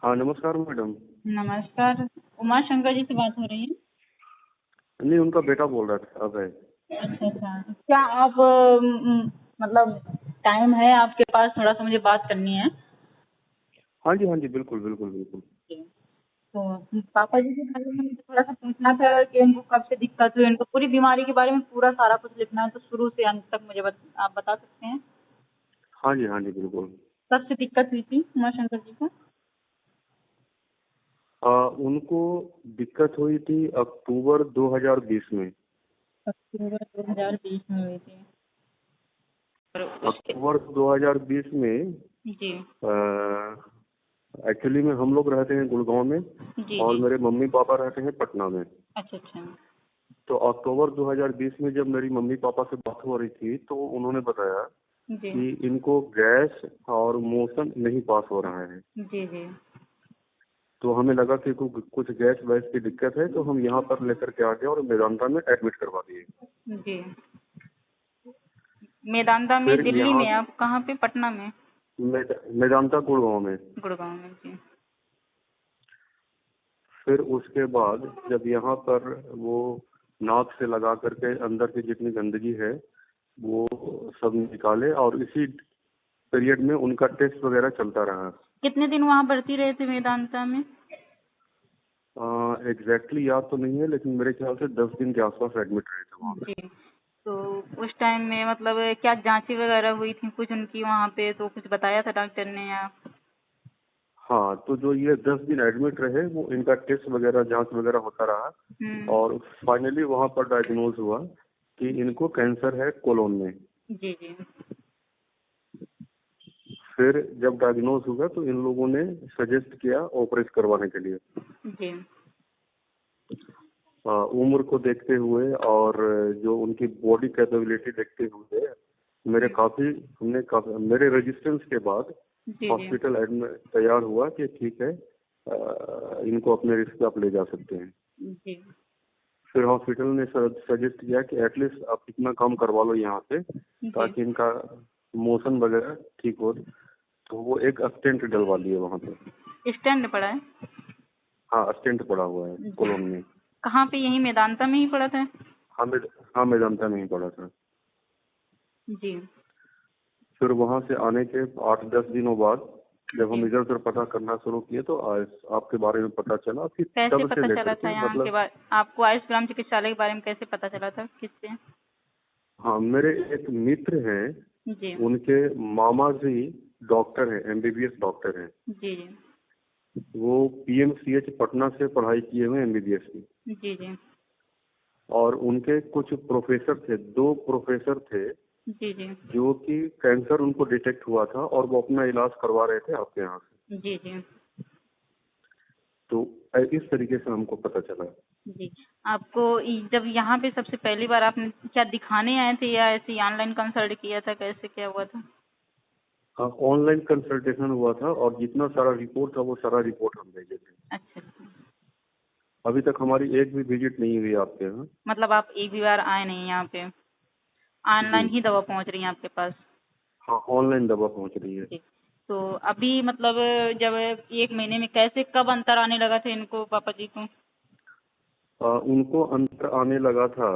हाँ, नमस्कार मैडम। नमस्कार। उमा शंकर जी से बात हो रही है? नहीं, उनका बेटा बोल रहा था अब है। अच्छा अच्छा। क्या आप मतलब टाइम है आपके पास? थोड़ा सा मुझे बात करनी है। हाँ जी, हाँ जी, बिल्कुल बिल्कुल बिल्कुल। तो पापा जी के बारे में मुझे थोड़ा सा पूछना था कि इनको कब से दिक्कत हुई, इनको पूरी बीमारी के बारे में पूरा सारा कुछ लिखना है, तो शुरू से अंत तक मुझे आप बता सकते हैं? हाँ जी, बिल्कुल। कब से दिक्कत हुई थी उमा शंकर जी को? उनको दिक्कत हुई थी अक्टूबर 2020 में। अक्टूबर 2020 में हुई थी। और उसके अक्टूबर 2020 में जी एक्चुअली में हम लोग रहते हैं गुड़गांव में जी और जी। मेरे मम्मी पापा रहते हैं पटना में। अच्छा अच्छा। तो अक्टूबर 2020 में जब मेरी मम्मी पापा से बात हो रही थी तो उन्होंने बताया जी कि इनको गैस और मोशन नहीं पास हो रहा है। जी जी तो हमें लगा कि कुछ गैस वैस की दिक्कत है, तो हम यहाँ पर लेकर के आ गए और मेदांता में एडमिट करवा दिए। जी। मेदांता में? फिर दिल्ली यहाँ में? आप कहाँ पे? पटना में? मेदांता गुड़गांव में। गुड़गांव में? जी फिर उसके बाद जब यहाँ पर वो नाक से लगा करके अंदर की जितनी गंदगी है वो सब निकाले और इसी पीरियड में उनका टेस्ट वगैरह चलता रहा। कितने दिन वहाँ भर्ती रहे थे मेदांता में? एग्जैक्टली याद तो नहीं है लेकिन मेरे ख्याल से 10 दिन के आसपास एडमिट रहे थे वहाँ पे। जी। तो उस टाइम में मतलब क्या जांचें वगैरह हुई थी कुछ उनकी वहाँ पे, तो कुछ बताया था डॉक्टर ने या? हाँ, तो जो ये 10 दिन एडमिट रहे वो इनका टेस्ट वगैरह जांच वगैरह होता रहा और फाइनली वहाँ पर डायग्नोज हुआ कि इनको कैंसर है कोलोन में। जी जी फिर जब डायग्नोज हुआ तो इन लोगों ने सजेस्ट किया ऑपरेशन करवाने के लिए। जी उम्र को देखते हुए और जो उनकी बॉडी कैपेबिलिटी देखते हुए मेरे रेजिस्टेंस के बाद जी जी हॉस्पिटल एडमिट तैयार हुआ कि ठीक है, इनको अपने रिस्क पे आप ले जा सकते हैं। जी फिर हॉस्पिटल ने सजेस्ट किया कि एटलीस्ट आप इतना काम करवा लो यहाँ पे जी। ताकि इनका मोशन वगैरह ठीक हो। तो वो एक स्टेंट डलवा लिए वहाँ पे। स्टैंड पड़ा है? हाँ, स्टेंट पड़ा हुआ है जी। कोलोन में। कहाँ पे? यही मेदांता में ही पड़ा था? हाँ हाँ, मेदांता में ही पड़ा था। जी फिर वहां से आने के 8-10 दिनों बाद जब हम जी। इधर उधर पता करना शुरू किए तो आपके बारे में पता चला। फिर कैसे तब से पता चला लेकर था के यहाँ के मतलब बारे आपको? आयुष ग्राम चिकित्सालय के बारे में कैसे पता चला था? किससे? हाँ, मेरे एक मित्र हैं, जी उनके मामा जी डॉक्टर हैं, एमबीबीएस डॉक्टर हैं। जी जी वो पीएमसीएच पटना से पढ़ाई किए हुए एमबीबीएस की। जी जी और उनके कुछ प्रोफेसर थे, 2 प्रोफेसर थे जी जी जो कि कैंसर उनको डिटेक्ट हुआ था और वो अपना इलाज करवा रहे थे आपके यहाँ से। जी जी तो इस तरीके से हमको पता चला। जी। आपको जब यहाँ पे सबसे पहली बार आपने क्या दिखाने आए थे या ऐसे ही ऑनलाइन कंसल्ट किया था? कैसे क्या हुआ था? हाँ, ऑनलाइन कंसल्टेशन हुआ था और जितना सारा रिपोर्ट था वो सारा रिपोर्ट हम भेजे थे। अच्छा अच्छा। अभी तक हमारी एक भी विजिट नहीं हुई आपके यहाँ। मतलब आप एक भी बार आए नहीं यहाँ पे? जी ऑनलाइन ही दवा पहुँच रही है आपके पास? हाँ, ऑनलाइन दवा पहुँच रही है। जी। तो अभी मतलब जब 1 महीने में कैसे कब अंतर आने लगा था इनको, पापा जी को? उनको अंतर आने लगा था,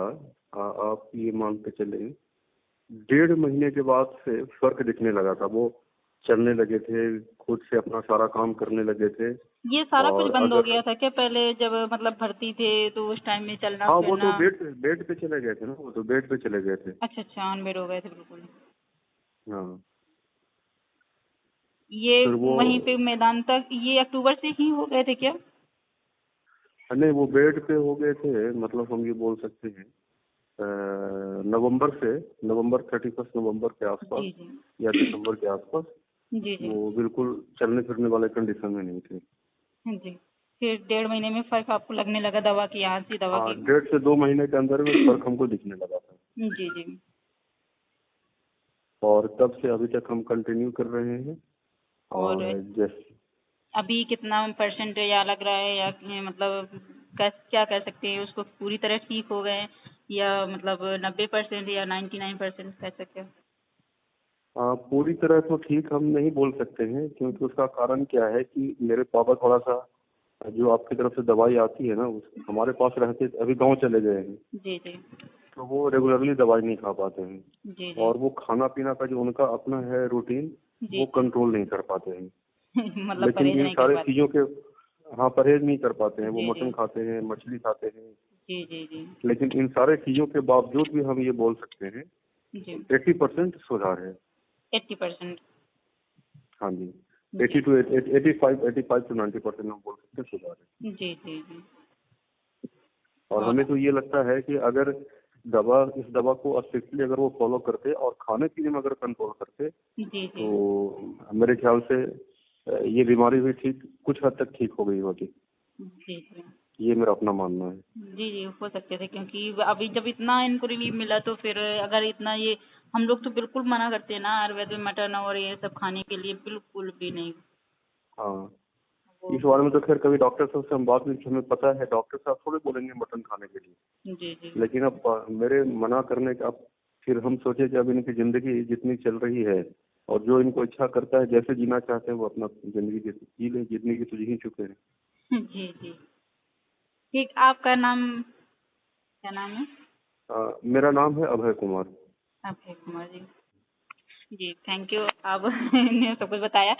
आप ये मान के चले 1.5 महीने के बाद से फर्क दिखने लगा था। वो चलने लगे थे, खुद से अपना सारा काम करने लगे थे। ये सारा कुछ और बंद हो अगर गया था क्या पहले जब मतलब भर्ती थे तो उस टाइम में चलना हाँ, वो तो फिरना? बेड पे चले गए थे ना, वो तो बेड पे चले गए थे। अच्छा अच्छा, ऑन बेड हो गए थे बिल्कुल। हाँ। ये फिर वो वहीं पे मैदान तक ये अक्टूबर से ही हो गए थे क्या? नहीं, वो बेड पे हो गए थे, मतलब हम ये बोल सकते हैं नवंबर से, नवंबर 31 नवंबर के आसपास जी जी या दिसंबर के आसपास जी जी वो बिल्कुल चलने फिरने वाले कंडीशन में नहीं थे। जी। फिर 1.5 महीने में फर्क आपको लगने लगा दवा की, यहाँ से दवा हाँ, की? 1.5 से 2 महीने के अंदर में फर्क हमको दिखने लगा था। जी जी। और तब से अभी तक हम कंटिन्यू कर रहे हैं। और और जैसे अभी कितना परसेंट या लग रहा है, या मतलब क्या कह सकते हैं उसको, पूरी तरह ठीक हो गए या मतलब 90% या 99% कैसे क्या? पूरी तरह तो ठीक हम नहीं बोल सकते हैं, क्योंकि उसका कारण क्या है कि मेरे पापा थोड़ा सा, जो आपकी तरफ से दवाई आती है ना, हमारे पास रहते, अभी गांव चले गए हैं, जी जी तो वो रेगुलरली दवाई नहीं खा पाते हैं। जी जी और वो खाना पीना का जो उनका अपना है रूटीन, जी वो जी कंट्रोल नहीं कर पाते हैं। मतलब लेकिन परहेज इन नहीं कर सारे पाते। चीजों के, हाँ, परहेज नहीं कर पाते हैं। वो जी मटन जी खाते हैं, मछली खाते हैं, जी जी जी लेकिन इन सारे चीजों के बावजूद भी हम ये बोल सकते हैं जी 80% सुधार है। 80%। हाँ जी, जी 85 to 90% हम बोल सकते हैं सुधार है। जी जी जी। और और हमें तो ये लगता है कि अगर इस दवा को स्ट्रिक्टली अगर वो फॉलो करते और खाने पीने में अगर कंट्रोल करते, जी जी तो मेरे ख्याल से ये बीमारी भी ठीक, कुछ हद तक ठीक हो गई होती। जी जी ये मेरा अपना मानना है। जी जी हो सकते थे, क्योंकि अभी जब इतना इनको रिलीफ मिला तो फिर अगर इतना ये, हम लोग तो बिल्कुल मना करते हैं ना आयुर्वेद में मटन और ये सब खाने के लिए, बिल्कुल भी नहीं। हाँ, वो इस बारे में तो खैर कभी डॉक्टर साहब से हम बात नहीं की, हमें पता है डॉक्टर साहब थोड़े बोलेंगे मटन खाने के लिए। जी जी लेकिन अब मेरे मना करने का, अब फिर हम सोचे कि अब इनकी जिंदगी जितनी चल रही है, और जो इनको इच्छा करता है, जैसे जीना चाहते हैं वो अपना जिंदगी जी ले, जितनी की तो जी ही चुके हैं। जी जी। ठीक, आपका नाम क्या नाम है? मेरा नाम है अभय कुमार। अभय कुमार जी। जी थैंक यू, आपने सब कुछ बताया।